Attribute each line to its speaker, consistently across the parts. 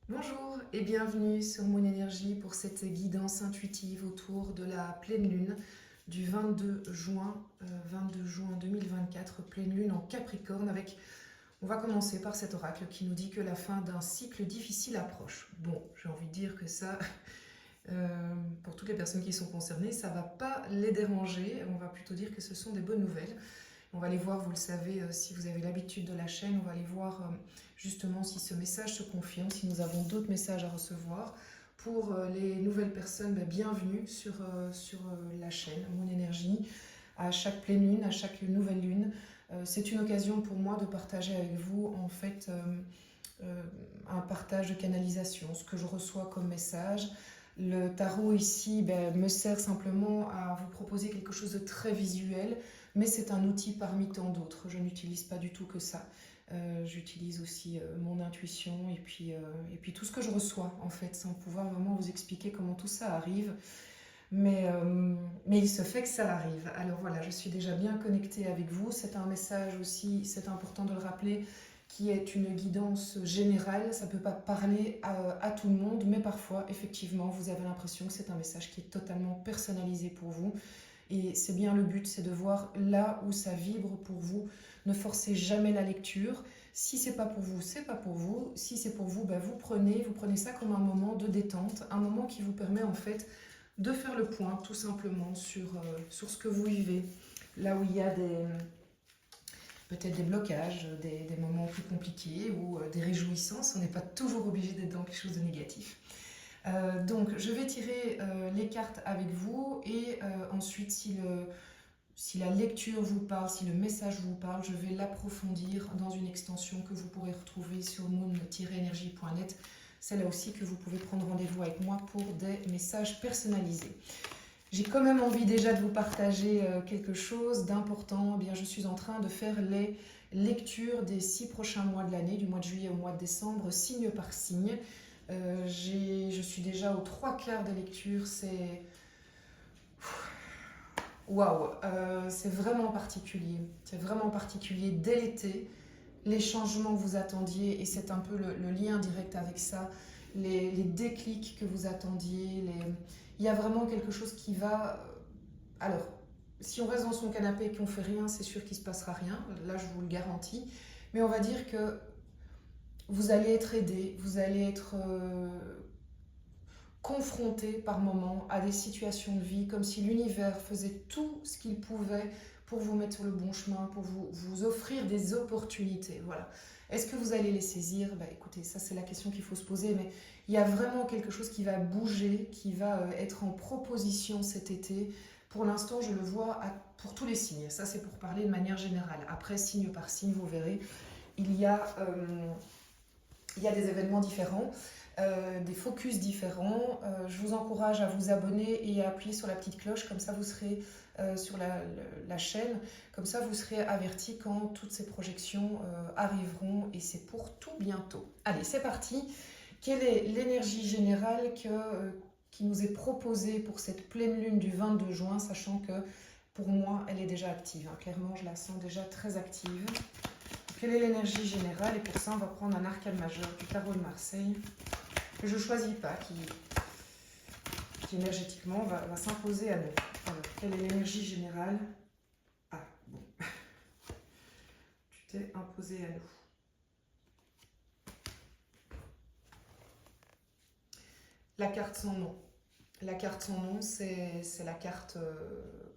Speaker 1: Bonjour et bienvenue sur Mon Énergie pour cette guidance intuitive autour de la pleine lune du 22 juin 2024, pleine lune en Capricorne on va commencer par cet oracle qui nous dit que la fin d'un cycle difficile approche. Bon, j'ai envie de dire que ça, pour toutes les personnes qui sont concernées, ça ne va pas les déranger, on va plutôt dire que ce sont des bonnes nouvelles. On va aller voir, vous le savez, si vous avez l'habitude de la chaîne, on va aller voir justement si ce message se confirme, si nous avons d'autres messages à recevoir. Pour les nouvelles personnes, bienvenue sur la chaîne Mon Énergie. À chaque pleine lune, à chaque nouvelle lune, c'est une occasion pour moi de partager avec vous en fait un partage de canalisation, ce que je reçois comme message. Le tarot ici me sert simplement à vous proposer quelque chose de très visuel, mais c'est un outil parmi tant d'autres. Je n'utilise pas du tout que ça. J'utilise aussi mon intuition et puis tout ce que je reçois en fait, sans pouvoir vraiment vous expliquer comment tout ça arrive. Mais il se fait que ça arrive. Alors voilà, je suis déjà bien connectée avec vous. C'est un message aussi, c'est important de le rappeler, qui est une guidance générale. Ça ne peut pas parler à tout le monde, mais parfois, effectivement, vous avez l'impression que c'est un message qui est totalement personnalisé pour vous. Et c'est bien le but, c'est de voir là où ça vibre pour vous. Ne forcez jamais la lecture. Si c'est pas pour vous, c'est pas pour vous. Si c'est pour vous, vous prenez ça comme un moment de détente, un moment qui vous permet en fait de faire le point tout simplement sur ce que vous vivez. Là où il y a peut-être des blocages, des moments plus compliqués ou des réjouissances, on n'est pas toujours obligé d'être dans quelque chose de négatif. Donc je vais tirer les cartes avec vous et ensuite si la lecture vous parle, si le message vous parle, je vais l'approfondir dans une extension que vous pourrez retrouver sur moon-energie.net. C'est là aussi que vous pouvez prendre rendez-vous avec moi pour des messages personnalisés. J'ai quand même envie déjà de vous partager quelque chose d'important. Eh bien, je suis en train de faire les lectures des 6 prochains mois de l'année, du mois de juillet au mois de décembre, signe par signe. Je suis déjà aux 3/4 des lectures. C'est waouh, c'est vraiment particulier. C'est vraiment particulier. Dès l'été, les changements que vous attendiez, et c'est un peu le lien direct avec ça, les déclics que vous attendiez, il y a vraiment quelque chose qui va... Alors, si on reste dans son canapé et qu'on fait rien, c'est sûr qu'il ne se passera rien, là je vous le garantis, mais on va dire que vous allez être aidé, vous allez être confronté par moments à des situations de vie, comme si l'univers faisait tout ce qu'il pouvait pour vous mettre sur le bon chemin, pour vous offrir des opportunités. Voilà. Est-ce que vous allez les saisir? Écoutez, ça c'est la question qu'il faut se poser, mais il y a vraiment quelque chose qui va bouger, qui va être en proposition cet été. Pour l'instant, je le vois pour tous les signes. Ça, c'est pour parler de manière générale. Après, signe par signe, vous verrez, il y a des événements différents. Des focus différents. Je vous encourage à vous abonner et à appuyer sur la petite cloche, comme ça vous serez sur la chaîne, comme ça vous serez averti quand toutes ces projections arriveront et c'est pour tout bientôt. Allez, c'est parti. Quelle est l'énergie générale qui nous est proposée pour cette pleine lune du 22 juin, sachant que pour moi elle est déjà active, hein. Clairement je la sens déjà très active. Quelle est l'énergie générale? Et pour ça on va prendre un arcane majeur du tarot de Marseille que je ne choisis pas, qui énergétiquement va s'imposer à nous. Alors, quelle est l'énergie générale? Ah, bon. Tu t'es imposé à nous. La carte sans nom. La carte sans nom, c'est la carte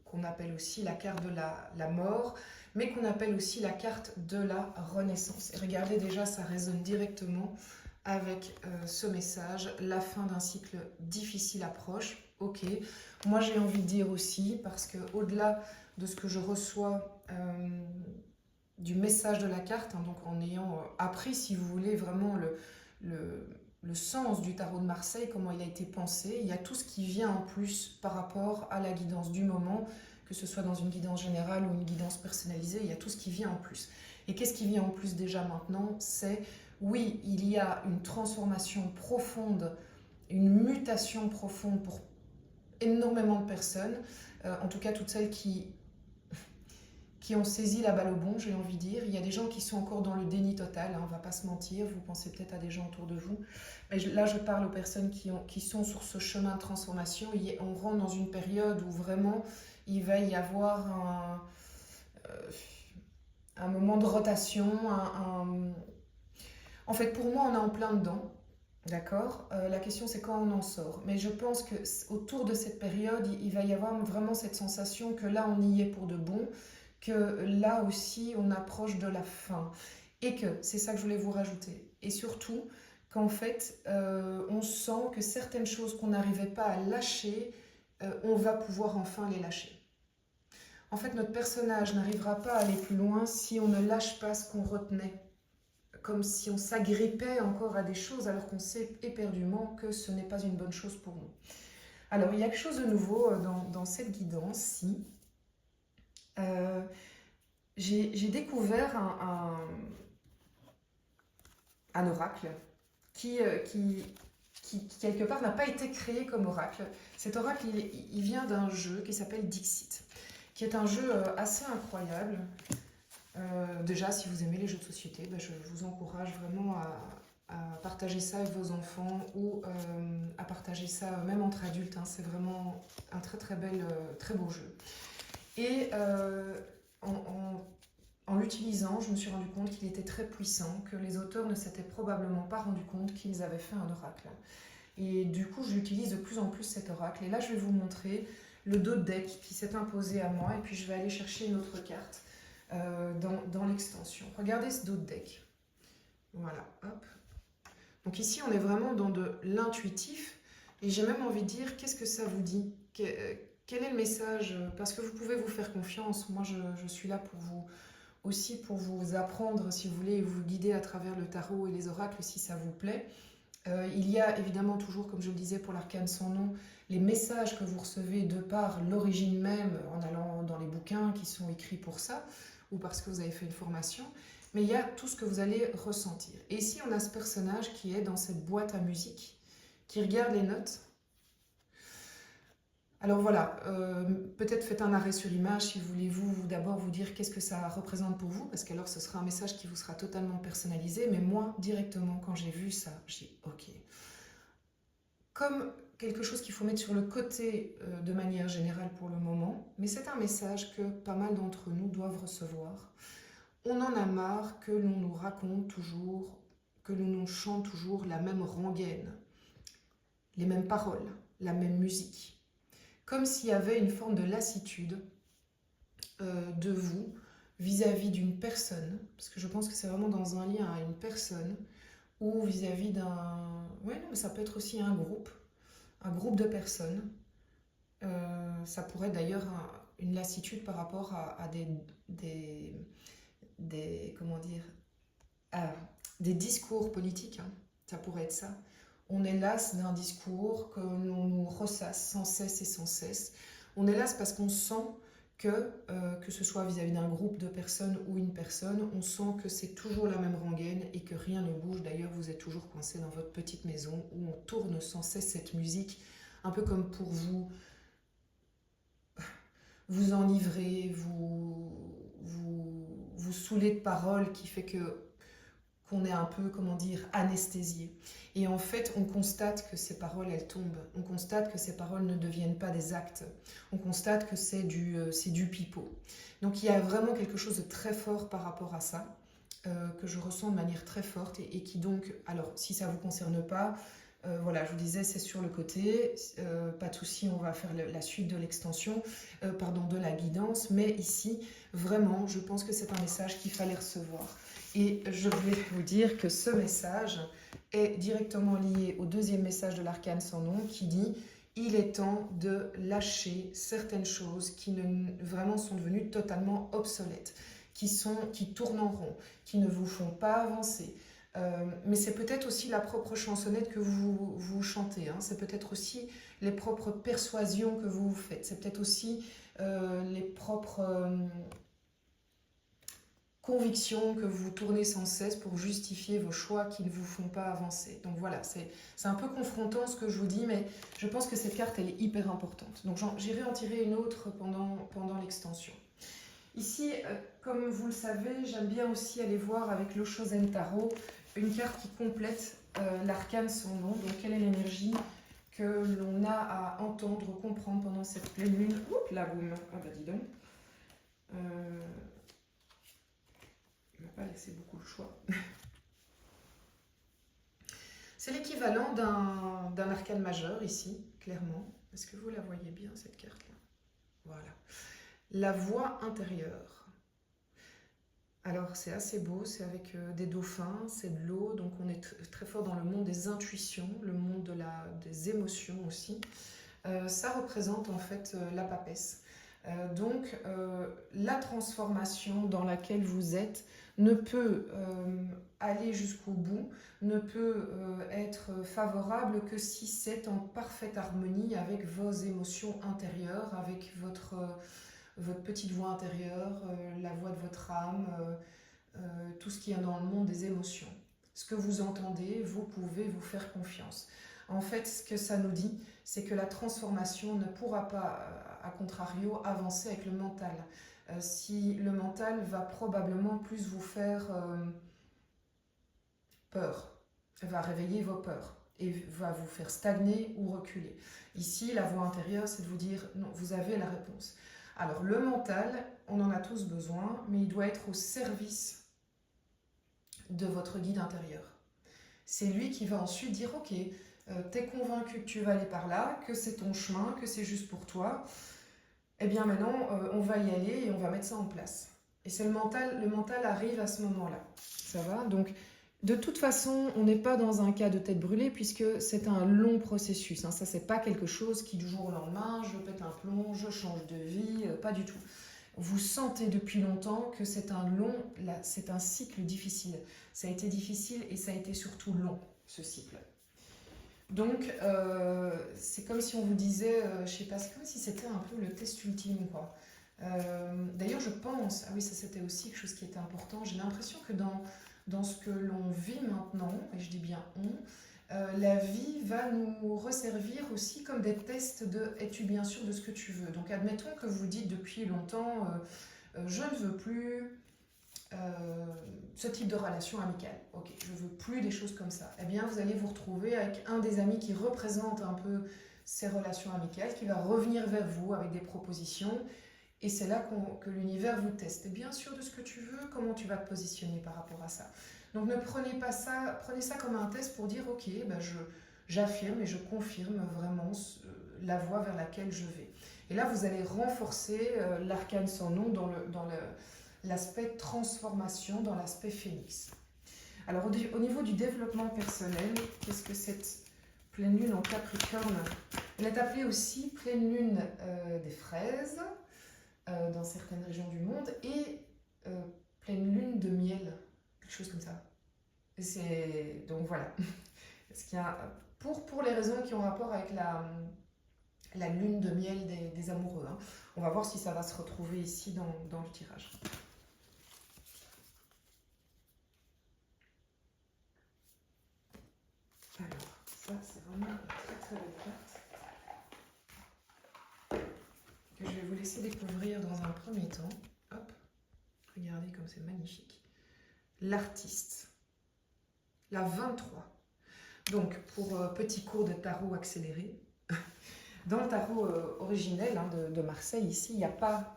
Speaker 1: qu'on appelle aussi la carte de la mort, mais qu'on appelle aussi la carte de la renaissance. Et regardez déjà, ça résonne directement avec ce message. La fin d'un cycle difficile approche. Ok. Moi, j'ai envie de dire aussi, parce que au-delà de ce que je reçois du message de la carte, hein, donc en ayant appris, si vous voulez, vraiment le sens du tarot de Marseille, comment il a été pensé, il y a tout ce qui vient en plus par rapport à la guidance du moment, que ce soit dans une guidance générale ou une guidance personnalisée, il y a tout ce qui vient en plus. Et qu'est-ce qui vient en plus déjà maintenant? C'est, oui, il y a une transformation profonde, une mutation profonde pour énormément de personnes, en tout cas toutes celles qui qui ont saisi la balle au bon, j'ai envie de dire. Il y a des gens qui sont encore dans le déni total, hein, on ne va pas se mentir, vous pensez peut-être à des gens autour de vous. Mais là, je parle aux personnes qui sont sur ce chemin de transformation. On rentre dans une période où vraiment il va y avoir un moment de rotation. En fait, pour moi, on est en plein dedans. D'accord. La question, c'est quand on en sort. Mais je pense que autour de cette période, il va y avoir vraiment cette sensation que là, on y est pour de bon, que là aussi, on approche de la fin. Et que, c'est ça que je voulais vous rajouter. Et surtout, qu'en fait, on sent que certaines choses qu'on n'arrivait pas à lâcher, on va pouvoir enfin les lâcher. En fait, notre personnage n'arrivera pas à aller plus loin si on ne lâche pas ce qu'on retenait, comme si on s'agrippait encore à des choses alors qu'on sait éperdument que ce n'est pas une bonne chose pour nous. Alors, il y a quelque chose de nouveau dans cette guidance-ci. J'ai découvert un oracle qui, quelque part, n'a pas été créé comme oracle. Cet oracle, il vient d'un jeu qui s'appelle Dixit, qui est un jeu assez incroyable. Déjà, si vous aimez les jeux de société, je vous encourage vraiment à partager ça avec vos enfants ou à partager ça même entre adultes. Hein. C'est vraiment un très très beau jeu. Et en l'utilisant, je me suis rendu compte qu'il était très puissant, que les auteurs ne s'étaient probablement pas rendu compte qu'ils avaient fait un oracle. Et du coup, j'utilise de plus en plus cet oracle. Et là, je vais vous montrer le dos de deck qui s'est imposé à moi. Et puis, je vais aller chercher une autre carte dans l'extension. Regardez ce dos de deck. Voilà, hop. Donc ici, on est vraiment dans de l'intuitif. Et j'ai même envie de dire, qu'est-ce que ça vous dit? Quel est le message? Parce que vous pouvez vous faire confiance. Moi, je suis là pour vous aussi pour vous apprendre, si vous voulez, et vous guider à travers le tarot et les oracles, si ça vous plaît. Il y a évidemment toujours, comme je le disais pour l'arcane sans nom, les messages que vous recevez de par l'origine même, en allant dans les bouquins qui sont écrits pour ça, ou parce que vous avez fait une formation, mais il y a tout ce que vous allez ressentir. Et ici, on a ce personnage qui est dans cette boîte à musique, qui regarde les notes. Alors voilà, peut-être faites un arrêt sur image si voulez-vous d'abord vous dire qu'est-ce que ça représente pour vous, parce qu'alors ce sera un message qui vous sera totalement personnalisé, mais moi, directement, quand j'ai vu ça, j'ai dit ok. Comme quelque chose qu'il faut mettre sur le côté de manière générale pour le moment, mais c'est un message que pas mal d'entre nous doivent recevoir. On en a marre que l'on nous raconte toujours, que l'on nous chante toujours la même rengaine, les mêmes paroles, la même musique. Comme s'il y avait une forme de lassitude de vous vis-à-vis d'une personne, parce que je pense que c'est vraiment dans un lien à une personne, ou vis-à-vis d'un... Oui, non, mais ça peut être aussi un groupe de personnes. Ça pourrait être d'ailleurs une lassitude par rapport à comment dire, des discours politiques, hein. Ça pourrait être ça. On est las d'un discours que l'on nous ressasse sans cesse et sans cesse. On est las parce qu'on sent que ce soit vis-à-vis d'un groupe de personnes ou une personne, on sent que c'est toujours la même rengaine et que rien ne bouge. D'ailleurs, vous êtes toujours coincé dans votre petite maison où on tourne sans cesse cette musique, un peu comme pour vous enivrer, vous saouler de paroles qui fait qu'on est un peu, comment dire, anesthésié. Et en fait, on constate que ces paroles, elles tombent. On constate que ces paroles ne deviennent pas des actes. On constate que c'est du pipeau. Donc il y a vraiment quelque chose de très fort par rapport à ça, que je ressens de manière très forte et qui donc, alors si ça ne vous concerne pas, voilà, je vous disais, c'est sur le côté, pas de souci, on va faire la suite de l'extension, de la guidance, mais ici, vraiment, je pense que c'est un message qu'il fallait recevoir. Et je vais vous dire que ce message est directement lié au deuxième message de l'arcane sans nom qui dit « Il est temps de lâcher certaines choses qui vraiment sont devenues totalement obsolètes, qui tournent en rond, qui ne vous font pas avancer. » Mais c'est peut-être aussi la propre chansonnette que vous chantez, hein. C'est peut-être aussi les propres persuasions que vous faites, c'est peut-être aussi les propres convictions que vous tournez sans cesse pour justifier vos choix qui ne vous font pas avancer. Donc voilà, c'est un peu confrontant ce que je vous dis, mais je pense que cette carte, elle est hyper importante. Donc j'irai en tirer une autre pendant l'extension. Ici, comme vous le savez, j'aime bien aussi aller voir avec l'Oshozen Tarot une carte qui complète l'arcane sans nom. Donc, quelle est l'énergie que l'on a à entendre, comprendre pendant cette pleine lune. Oups, là, boum. Ah bah dis donc. Il m'a pas laissé beaucoup le choix. C'est l'équivalent d'un arcane majeur ici, clairement. Est-ce que vous la voyez bien, cette carte-là? Voilà. La voix intérieure. Alors, c'est assez beau, c'est avec des dauphins, c'est de l'eau, donc on est très fort dans le monde des intuitions, le monde des émotions aussi. Ça représente en fait la papesse. Donc, la transformation dans laquelle vous êtes ne peut aller jusqu'au bout, ne peut être favorable que si c'est en parfaite harmonie avec vos émotions intérieures, avec votre petite voix intérieure, la voix de votre âme, tout ce qui est dans le monde des émotions. Ce que vous entendez, vous pouvez vous faire confiance. En fait, ce que ça nous dit, c'est que la transformation ne pourra pas, à contrario, avancer avec le mental. Si le mental va probablement plus vous faire peur, va réveiller vos peurs et va vous faire stagner ou reculer. Ici, la voix intérieure, c'est de vous dire, non, vous avez la réponse. Alors, le mental, on en a tous besoin, mais il doit être au service de votre guide intérieur. C'est lui qui va ensuite dire, ok, t'es convaincu que tu vas aller par là, que c'est ton chemin, que c'est juste pour toi, eh bien maintenant, on va y aller et on va mettre ça en place. Et c'est le mental arrive à ce moment-là. Ça va? Donc, de toute façon, on n'est pas dans un cas de tête brûlée puisque c'est un long processus. Hein. Ça, c'est pas quelque chose qui, du jour au lendemain, je pète un plomb, je change de vie, pas du tout. Vous sentez depuis longtemps que c'est un cycle difficile. Ça a été difficile et ça a été surtout long, ce cycle. Donc, c'est comme si on vous disait, je sais pas, c'est comme si c'était un peu le test ultime, quoi. D'ailleurs, je pense, ah oui, ça c'était aussi quelque chose qui était important, j'ai l'impression que dans ce que l'on vit maintenant, et je dis bien on, la vie va nous resservir aussi comme des tests de es-tu bien sûr de ce que tu veux. Donc, admettons que vous dites depuis longtemps, je ne veux plus ce type de relation amicale. Ok, je veux plus des choses comme ça. Eh bien, vous allez vous retrouver avec un des amis qui représente un peu ces relations amicales, qui va revenir vers vous avec des propositions. Et c'est là que l'univers vous teste. T'es bien sûr de ce que tu veux, comment tu vas te positionner par rapport à ça. Donc ne prenez pas ça, prenez ça comme un test pour dire ok, ben j'affirme et je confirme vraiment la voie vers laquelle je vais. Et là, vous allez renforcer l'arcane sans nom dans l'aspect transformation, dans l'aspect phénix. Alors au niveau du développement personnel, qu'est-ce que cette pleine lune en Capricorne? Elle est appelée aussi pleine lune des fraises dans certaines régions du monde et pleine lune de miel, quelque chose comme ça. Donc voilà. Ce qu'il y a, pour les raisons qui ont rapport avec la lune de miel des amoureux. Hein. On va voir si ça va se retrouver ici dans le tirage. Alors, ça c'est vraiment une très très belle carte que je vais vous laisser découvrir dans un premier temps. Hop, regardez comme c'est magnifique. L'artiste, la 23. Donc, pour petit cours de tarot accéléré, dans le tarot originel hein, de Marseille, ici, il n'y a pas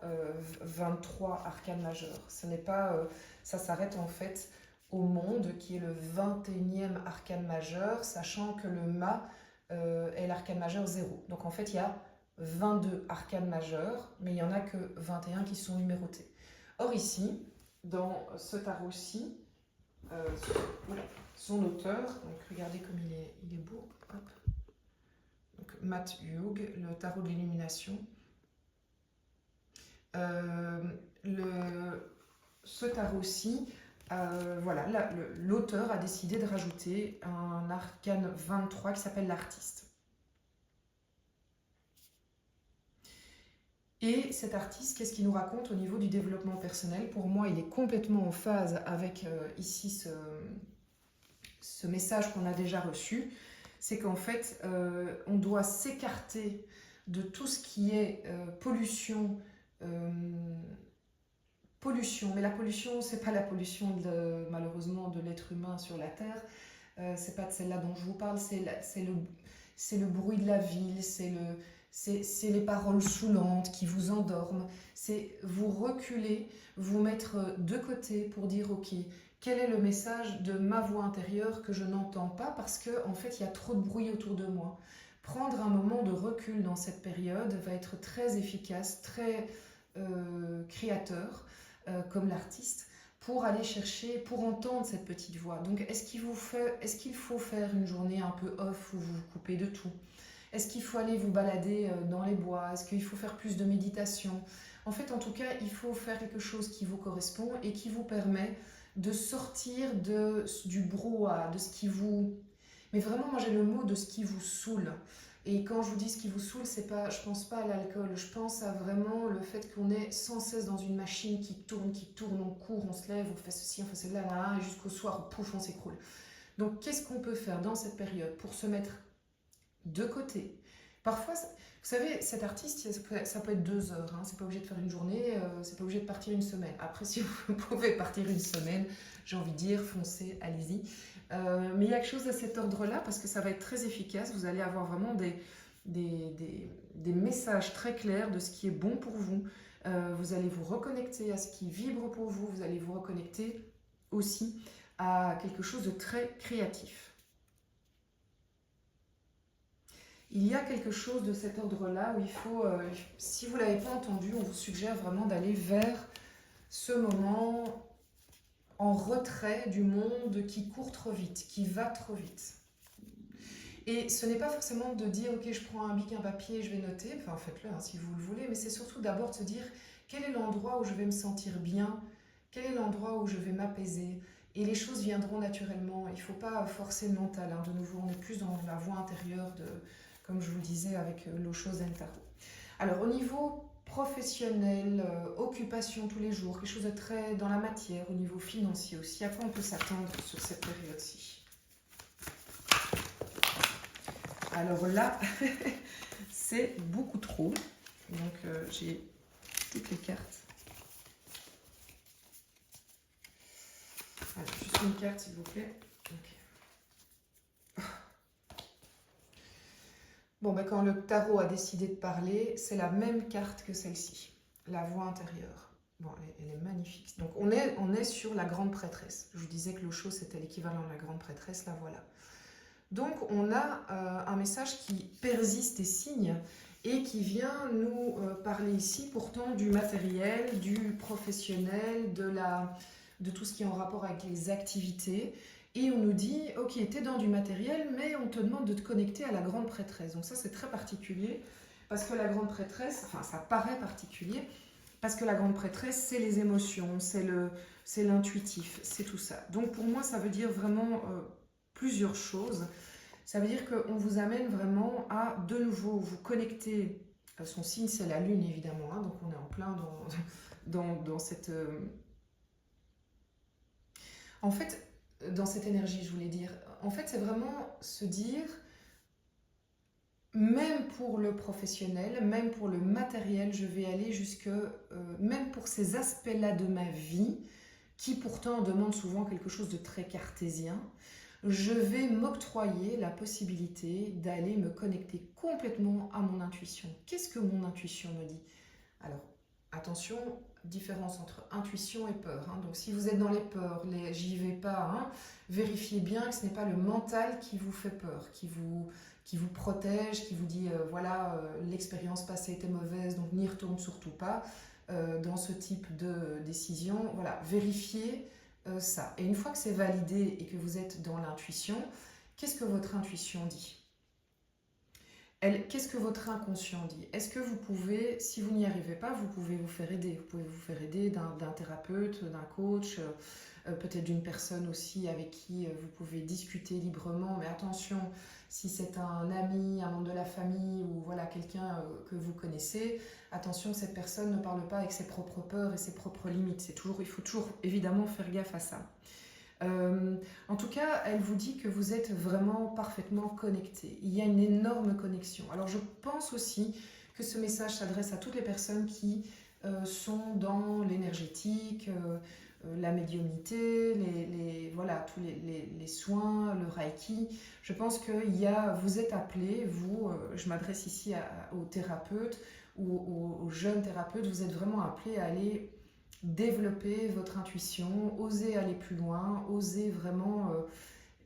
Speaker 1: 23 arcanes majeures. Ce n'est pas, ça s'arrête en fait au monde, qui est le 21e arcane majeur, sachant que le mât est l'arcane majeur 0. Donc en fait, il y a 22 arcanes majeurs, mais il n'y en a que 21 qui sont numérotés. Or ici, dans ce tarot-ci, son auteur, donc regardez comme il est beau, hop. Donc Matt Hughes, le tarot de l'illumination. Ce tarot-ci, voilà, l'auteur a décidé de rajouter un arcane 23 qui s'appelle l'artiste. Et cet artiste, qu'est-ce qu'il nous raconte au niveau du développement personnel? Pour moi, il est complètement en phase avec ici ce message qu'on a déjà reçu. C'est qu'en fait, on doit s'écarter de tout ce qui est pollution pollution. Mais la pollution, c'est pas la pollution malheureusement de l'être humain sur la Terre. C'est pas de celle-là dont je vous parle, c'est le bruit de la ville, c'est les paroles saoulantes qui vous endorment. C'est vous reculer, vous mettre de côté pour dire ok, quel est le message de ma voix intérieure que je n'entends pas parce que en fait il y a trop de bruit autour de moi. Prendre un moment de recul dans cette période va être très efficace, très créateur, comme l'artiste, pour aller chercher, pour entendre cette petite voix. Donc est-ce qu'il faut faire une journée un peu off où vous vous coupez de tout? Est-ce qu'il faut aller vous balader dans les bois? Est-ce qu'il faut faire plus de méditation? En fait, en tout cas, il faut faire quelque chose qui vous correspond et qui vous permet de sortir du brouhaha, de ce qui vous... Mais vraiment, moi j'ai le mot de ce qui vous saoule. Et quand je vous dis ce qui vous saoule, c'est pas, je pense pas à l'alcool, je pense à vraiment le fait qu'on est sans cesse dans une machine qui tourne, on court, on se lève, on fait ceci, on fait cela, là, et jusqu'au soir, pouf, on s'écroule. Donc qu'est-ce qu'on peut faire dans cette période pour se mettre de côté? Parfois, vous savez, cet artiste, ça peut être 2 heures, hein, c'est pas obligé de faire une journée, c'est pas obligé de partir une semaine. Après, si vous pouvez partir une semaine, j'ai envie de dire, foncez, allez-y. Mais il y a quelque chose à cet ordre-là, parce que ça va être très efficace, vous allez avoir vraiment des messages très clairs de ce qui est bon pour vous. Vous allez vous reconnecter à ce qui vibre pour vous, vous allez vous reconnecter aussi à quelque chose de très créatif. Il y a quelque chose de cet ordre-là où il faut, si vous ne l'avez pas entendu, on vous suggère vraiment d'aller vers ce moment en retrait du monde qui court trop vite, qui va trop vite. Et ce n'est pas forcément de dire, ok, je prends un bic, un papier, je vais noter, enfin faites-le hein, si vous le voulez, mais c'est surtout d'abord de se dire, quel est l'endroit où je vais me sentir bien, quel est l'endroit où je vais m'apaiser, et les choses viendront naturellement. Il ne faut pas forcer le mental, hein. De nouveau, on est plus dans la voie intérieure comme je vous le disais avec l'Osho Zen Tarot. Alors au niveau professionnel, occupation tous les jours, quelque chose de très dans la matière, au niveau financier aussi, à quoi on peut s'attendre sur cette période-ci? Alors là, c'est beaucoup trop, donc j'ai toutes les cartes. Alors, juste une carte s'il vous plaît. Okay. Bon, ben, quand le tarot a décidé de parler, c'est la même carte que celle-ci, la voix intérieure. Bon, elle est magnifique. Donc, on est sur la grande prêtresse. Je vous disais que l'Osho, c'était l'équivalent de la grande prêtresse, la voilà. Donc, on a un message qui persiste et signe et qui vient nous parler ici, pourtant, du matériel, du professionnel, de tout ce qui est en rapport avec les activités. Et on nous dit, ok, tu es dans du matériel, mais on te demande de te connecter à la grande prêtresse. Donc ça, c'est très particulier, parce que la grande prêtresse, enfin, ça paraît particulier, parce que la grande prêtresse, c'est les émotions, c'est l'intuitif, c'est tout ça. Donc pour moi, ça veut dire vraiment plusieurs choses. Ça veut dire qu'on vous amène vraiment à, de nouveau, vous connecter. Son signe, c'est la lune, évidemment, hein, donc on est en plein dans cette... En fait, dans cette énergie, je voulais dire. En fait, c'est vraiment se dire, même pour le professionnel, même pour le matériel, je vais aller jusque, même pour ces aspects-là de ma vie, qui pourtant demandent souvent quelque chose de très cartésien, je vais m'octroyer la possibilité d'aller me connecter complètement à mon intuition. Qu'est-ce que mon intuition me dit? Alors, attention, différence entre intuition et peur. Hein. Donc si vous êtes dans les peurs, j'y vais pas, hein, vérifiez bien que ce n'est pas le mental qui vous fait peur, qui vous protège, qui vous dit voilà, l'expérience passée était mauvaise, donc n'y retourne surtout pas dans ce type de décision. Voilà, vérifiez ça. Et une fois que c'est validé et que vous êtes dans l'intuition, qu'est-ce que votre intuition dit? Qu'est-ce que votre inconscient dit? Est-ce que vous pouvez, si vous n'y arrivez pas, vous pouvez vous faire aider? Vous pouvez vous faire aider d'un thérapeute, d'un coach, peut-être d'une personne aussi avec qui vous pouvez discuter librement. Mais attention, si c'est un ami, un membre de la famille ou voilà, quelqu'un que vous connaissez, attention, cette personne ne parle pas avec ses propres peurs et ses propres limites. Il faut toujours évidemment faire gaffe à ça. En tout cas, elle vous dit que vous êtes vraiment parfaitement connecté. Il y a une énorme connexion. Alors, je pense aussi que ce message s'adresse à toutes les personnes qui sont dans l'énergétique, la médiumnité, voilà, tous les soins, le reiki. Je pense que vous êtes appelés, vous, je m'adresse ici aux thérapeutes ou aux jeunes thérapeutes, vous êtes vraiment appelés à aller développer votre intuition, oser aller plus loin, oser vraiment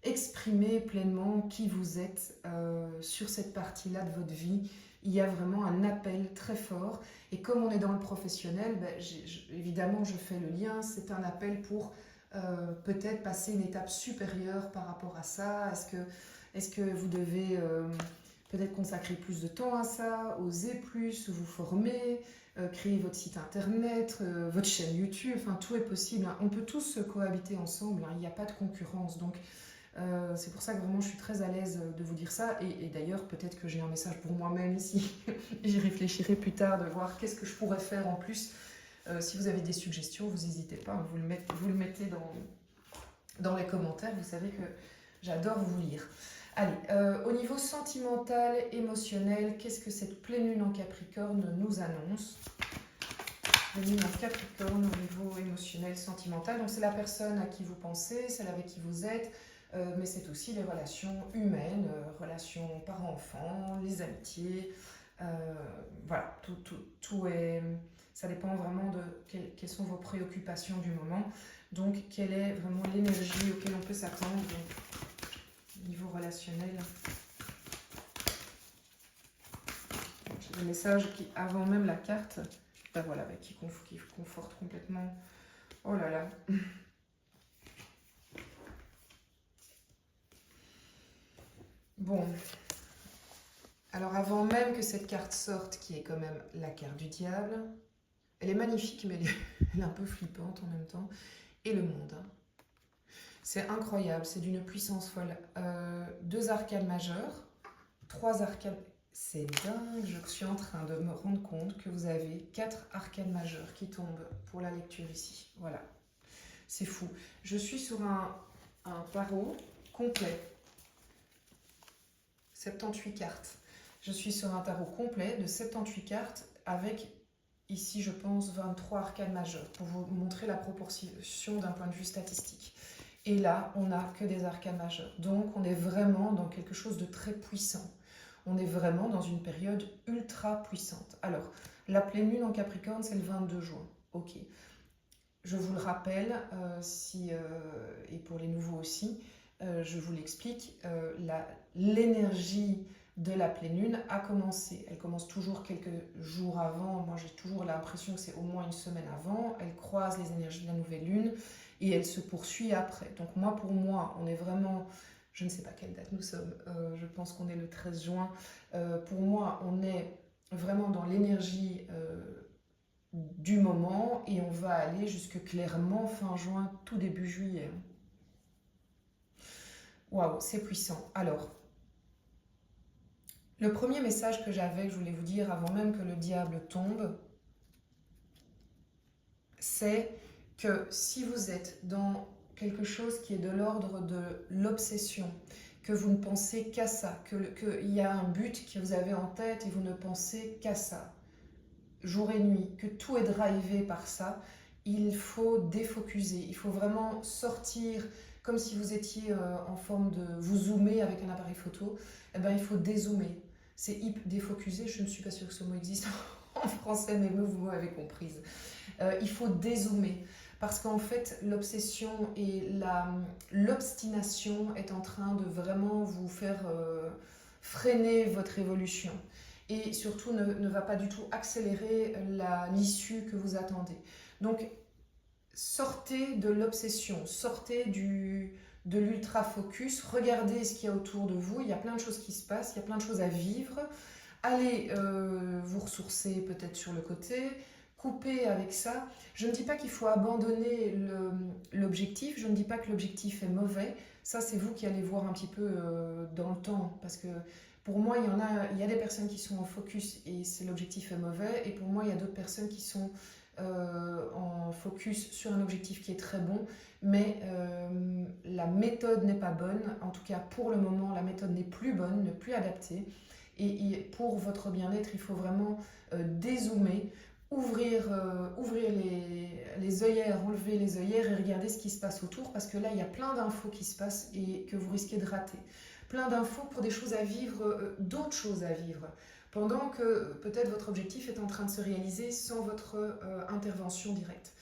Speaker 1: exprimer pleinement qui vous êtes sur cette partie-là de votre vie. Il y a vraiment un appel très fort. Et comme on est dans le professionnel, évidemment, je fais le lien. C'est un appel pour peut-être passer une étape supérieure par rapport à ça. Est-ce que vous devez peut-être consacrer plus de temps à ça, oser plus, vous former, créer votre site internet, votre chaîne YouTube. Enfin, tout est possible. On peut tous cohabiter ensemble. Il n'y a pas de concurrence. Donc, c'est pour ça que vraiment je suis très à l'aise de vous dire ça et d'ailleurs peut-être que j'ai un message pour moi-même ici. J'y réfléchirai plus tard de voir qu'est-ce que je pourrais faire en plus. Si vous avez des suggestions, vous n'hésitez pas, vous le mettez dans les commentaires, vous savez que j'adore vous lire. Allez, au niveau sentimental, émotionnel, qu'est-ce que cette pleine lune en Capricorne nous annonce? Pleine lune en Capricorne au niveau émotionnel, sentimental, donc c'est la personne à qui vous pensez, celle avec qui vous êtes, mais c'est aussi les relations humaines, relations parents-enfants, les amitiés, voilà, tout est... Ça dépend vraiment de quelles sont vos préoccupations du moment. Donc, quelle est vraiment l'énergie auquel on peut s'attendre au niveau relationnel. J'ai des messages qui, avant même la carte, ben voilà, qui confortent complètement. Oh là là. Bon. Alors, avant même que cette carte sorte, qui est quand même la carte du diable, elle est magnifique, mais elle est un peu flippante en même temps. Et le monde. C'est incroyable, c'est d'une puissance folle. 2 arcanes majeures, 3 arcanes... C'est dingue, je suis en train de me rendre compte que vous avez 4 arcanes majeures qui tombent pour la lecture ici. Voilà, c'est fou. Je suis sur un tarot complet. 78 cartes. Je suis sur un tarot complet de 78 cartes avec... Ici, je pense 23 arcanes majeures pour vous montrer la proportion d'un point de vue statistique. Et là, on n'a que des arcanes majeures. Donc, on est vraiment dans quelque chose de très puissant. On est vraiment dans une période ultra puissante. Alors, la pleine lune en Capricorne, c'est le 22 juin. Ok. Je vous le rappelle, et pour les nouveaux aussi, je vous l'explique, l'énergie de la pleine lune a commencé. Elle commence toujours quelques jours avant. Moi, j'ai toujours l'impression que c'est au moins une semaine avant. Elle croise les énergies de la nouvelle lune et elle se poursuit après. Donc moi, pour moi, on est vraiment... Je ne sais pas quelle date nous sommes. Je pense qu'on est le 13 juin. Pour moi, on est vraiment dans l'énergie du moment et on va aller jusque clairement fin juin, tout début juillet. Waouh, c'est puissant. Alors, le premier message que j'avais, que je voulais vous dire avant même que le diable tombe, c'est que si vous êtes dans quelque chose qui est de l'ordre de l'obsession, que vous ne pensez qu'à ça, qu'il y a un but que vous avez en tête et vous ne pensez qu'à ça, jour et nuit, que tout est drivé par ça, il faut défocuser, il faut vraiment sortir, comme si vous étiez en forme de... Vous zoomez avec un appareil photo, eh ben, il faut dézoomer. C'est défocuser, je ne suis pas sûre que ce mot existe en français, mais vous m'avez comprise. Il faut dézoomer, parce qu'en fait, l'obsession et l'obstination est en train de vraiment vous faire freiner votre évolution. Et surtout, ne va pas du tout accélérer l'issue que vous attendez. Donc, sortez de l'obsession, sortez de l'ultra-focus, regardez ce qu'il y a autour de vous, il y a plein de choses qui se passent, il y a plein de choses à vivre. Allez vous ressourcer peut-être sur le côté, couper avec ça. Je ne dis pas qu'il faut abandonner l'objectif, je ne dis pas que l'objectif est mauvais, ça c'est vous qui allez voir un petit peu dans le temps, parce que pour moi il y a des personnes qui sont en focus et l'objectif est mauvais, et pour moi il y a d'autres personnes qui sont en focus sur un objectif qui est très bon, mais la méthode n'est pas bonne. En tout cas, pour le moment, la méthode n'est plus bonne, n'est plus adaptée. Et pour votre bien-être, il faut vraiment dézoomer ouvrir les œillères, enlever les œillères et regarder ce qui se passe autour, parce que là, il y a plein d'infos qui se passent et que vous risquez de rater. Plein d'infos pour des choses à vivre, d'autres choses à vivre, pendant que peut-être votre objectif est en train de se réaliser sans votre intervention directe.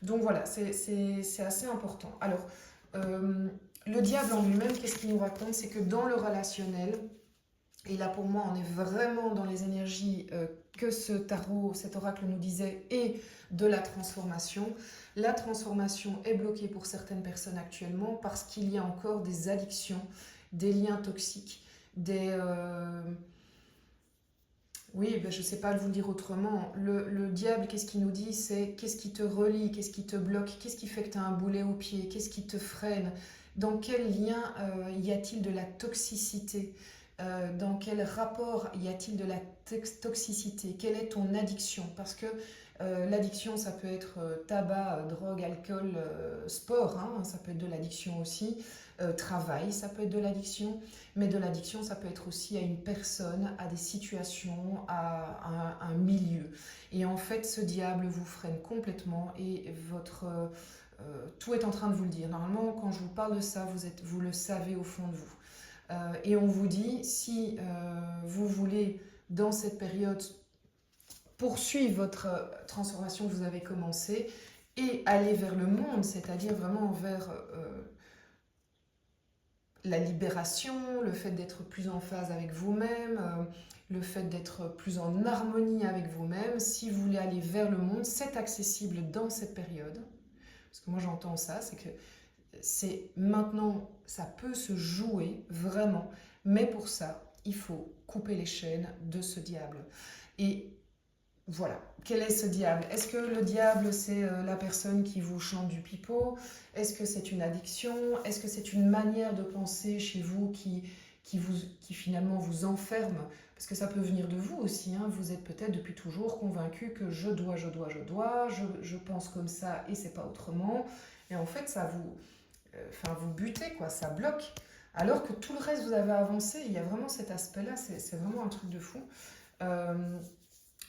Speaker 1: Donc voilà, c'est assez important. Alors, le diable en lui-même, qu'est-ce qu'il nous raconte? C'est que dans le relationnel, et là pour moi on est vraiment dans les énergies que ce tarot, cet oracle nous disait, et de la transformation. La transformation est bloquée pour certaines personnes actuellement parce qu'il y a encore des addictions, des liens toxiques, oui, ben je ne sais pas vous le dire autrement. Le diable, qu'est-ce qu'il nous dit? C'est qu'est-ce qui te relie, qu'est-ce qui te bloque, qu'est-ce qui fait que tu as un boulet au pied, qu'est-ce qui te freine? Dans quel lien y a-t-il de la toxicité? Dans quel rapport y a-t-il de la toxicité? Quelle est ton addiction? Parce que l'addiction, ça peut être tabac, drogue, alcool, sport, hein, ça peut être de l'addiction aussi. Travail, ça peut être de l'addiction, mais de l'addiction, ça peut être aussi à une personne, à des situations, à un milieu. Et en fait, ce diable vous freine complètement et tout est en train de vous le dire. Normalement, quand je vous parle de ça, vous le savez au fond de vous. Et on vous dit, si vous voulez, dans cette période, poursuivre votre transformation que vous avez commencée et aller vers le monde, c'est-à-dire vraiment vers la libération, le fait d'être plus en phase avec vous-même, le fait d'être plus en harmonie avec vous-même. Si vous voulez aller vers le monde, c'est accessible dans cette période. Parce que moi j'entends ça, c'est que c'est maintenant, ça peut se jouer vraiment, mais pour ça, il faut couper les chaînes de ce diable. Et voilà, quel est ce diable? Est-ce que le diable, c'est la personne qui vous chante du pipeau? Est-ce que c'est une addiction? Est-ce que c'est une manière de penser chez vous qui finalement vous enferme? Parce que ça peut venir de vous aussi, hein. Vous êtes peut-être depuis toujours convaincu que je dois, je pense comme ça et c'est pas autrement. Et en fait, ça vous butez, quoi, ça bloque. Alors que tout le reste, vous avez avancé, il y a vraiment cet aspect-là, c'est vraiment un truc de fou.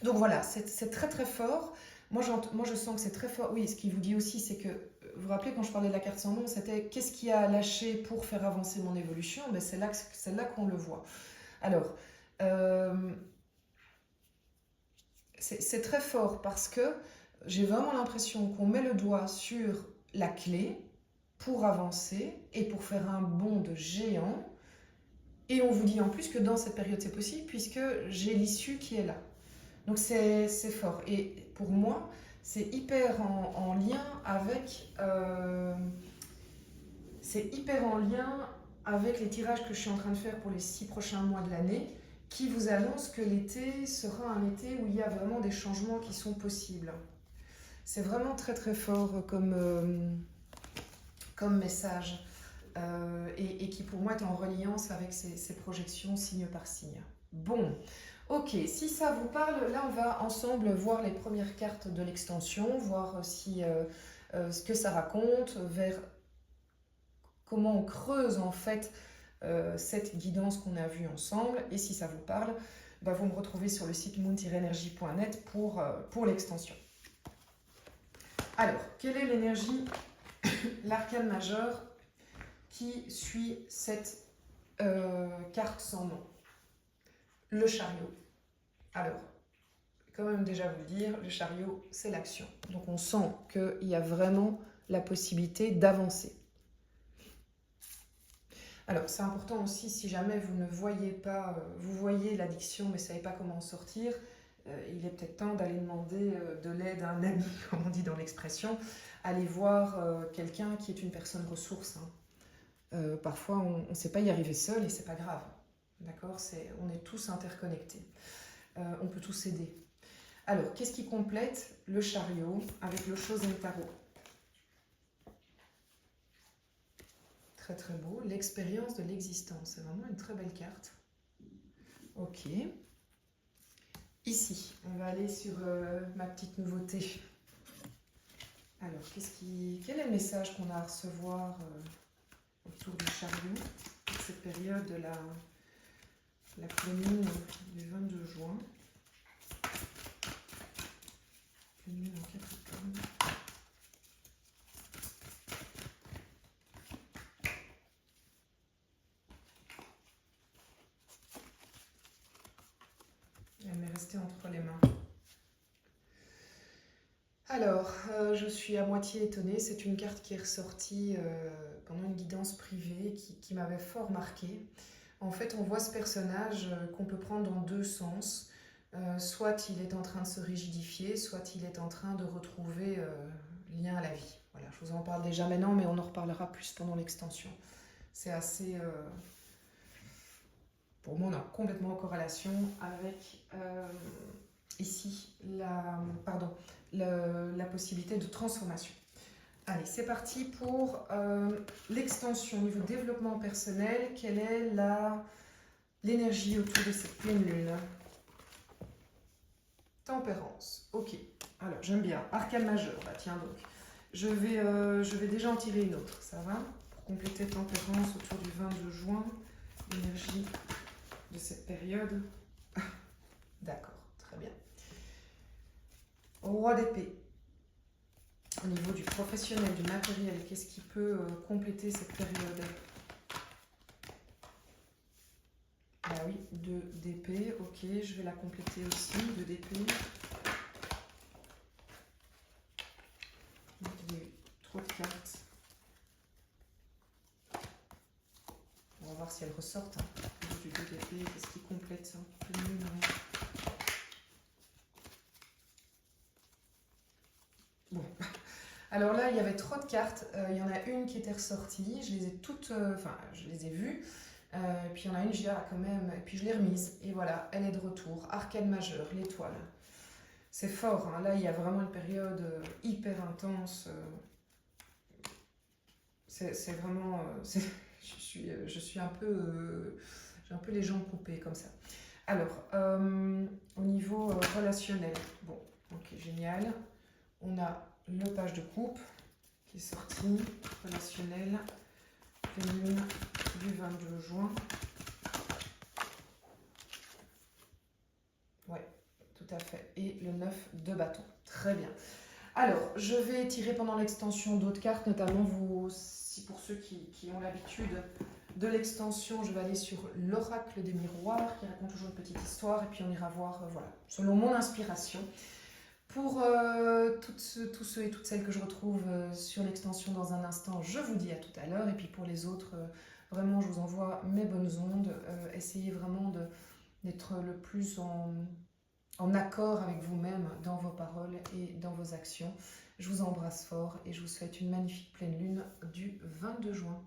Speaker 1: Donc voilà, c'est très très fort. Moi, je sens que c'est très fort. Oui, ce qu'il vous dit aussi, c'est que, vous vous rappelez quand je parlais de la carte sans nom, c'était qu'est-ce qui a lâché pour faire avancer mon évolution? Ben, c'est là qu'on le voit. Alors, c'est très fort parce que j'ai vraiment l'impression qu'on met le doigt sur la clé pour avancer et pour faire un bond de géant. Et on vous dit en plus que dans cette période, c'est possible puisque j'ai l'issue qui est là. Donc c'est fort. Et pour moi, c'est hyper en lien avec... c'est hyper en lien avec les tirages que je suis en train de faire pour les 6 prochains mois de l'année, qui vous annoncent que l'été sera un été où il y a vraiment des changements qui sont possibles. C'est vraiment très très fort comme message. Et qui pour moi est en reliance avec ces projections signe par signe. Bon, ok, si ça vous parle, là on va ensemble voir les premières cartes de l'extension, voir ce que ça raconte, vers comment on creuse en fait cette guidance qu'on a vue ensemble. Et si ça vous parle, bah, vous me retrouvez sur le site moon-energie.net pour l'extension. Alors, quelle est l'énergie, l'arcane majeur qui suit cette carte sans nom? Le chariot. Alors, quand même déjà vous le dire, le chariot, c'est l'action. Donc on sent qu'il y a vraiment la possibilité d'avancer. Alors, c'est important aussi, si jamais vous ne voyez pas, vous voyez l'addiction, mais ne savez pas comment en sortir, il est peut-être temps d'aller demander de l'aide à un ami, comme on dit dans l'expression, aller voir quelqu'un qui est une personne ressource. Hein. Parfois, on ne sait pas y arriver seul et c'est pas grave. D'accord? On est tous interconnectés. On peut tous s'aider. Alors, qu'est-ce qui complète le chariot avec le Chosen Tarot? Très très beau. L'expérience de l'existence. C'est vraiment une très belle carte. Ok. Ici, on va aller sur ma petite nouveauté. Alors, quel est le message qu'on a à recevoir autour du chariot pour cette période de la pleine lune du 22 juin? Pleine lune en Capricorne. Elle m'est restée entre les mains. Alors, je suis à moitié étonnée. C'est une carte qui est ressortie pendant une guidance privée qui m'avait fort marquée. En fait, on voit ce personnage qu'on peut prendre dans deux sens. Soit il est en train de se rigidifier, soit il est en train de retrouver lien à la vie. Voilà, je vous en parle déjà maintenant, mais on en reparlera plus pendant l'extension. C'est assez... pour moi, on est complètement en corrélation avec ici la possibilité de transformation. Allez, c'est parti pour l'extension au niveau développement personnel. Quelle est l'énergie autour de cette pleine lune? Tempérance, ok. Alors, j'aime bien. Arcane majeur, bah tiens donc. Je vais déjà en tirer une autre, ça va? Pour compléter tempérance autour du 22 juin. L'énergie de cette période. D'accord, très bien. Roi d'épée. Au niveau du professionnel, du matériel, qu'est-ce qui peut compléter cette période? Bah oui, 2 d'épée, ok, je vais la compléter aussi, 2 d'épée. Il y a eu trop de cartes. On va voir si elles ressortent. Hein. Du 2 d'épée, qu'est-ce qui complète ça? Bon. Alors là, il y avait trop de cartes. Il y en a une qui était ressortie. Je les ai toutes... Enfin, je les ai vues. Puis il y en a une, j'ai quand même... Et puis je l'ai remise. Et voilà, elle est de retour. Arcane majeur, l'étoile. C'est fort. Hein. Là, il y a vraiment une période hyper intense. C'est vraiment... je suis un peu... j'ai un peu les jambes coupées comme ça. Alors, au niveau relationnel. Bon, ok, génial. On a le page de coupe qui est sorti, relationnel, pleine lune du 22 juin. Ouais, tout à fait. Et le 9 de bâton. Très bien. Alors, je vais tirer pendant l'extension d'autres cartes, notamment pour ceux qui ont l'habitude de l'extension, je vais aller sur l'oracle des miroirs qui raconte toujours une petite histoire et puis on ira voir, voilà, selon mon inspiration. Pour tous ceux et toutes celles que je retrouve sur l'extension dans un instant, je vous dis à tout à l'heure. Et puis pour les autres, vraiment, je vous envoie mes bonnes ondes. Essayez vraiment d'être le plus en accord avec vous-même dans vos paroles et dans vos actions. Je vous embrasse fort et je vous souhaite une magnifique pleine lune du 22 juin.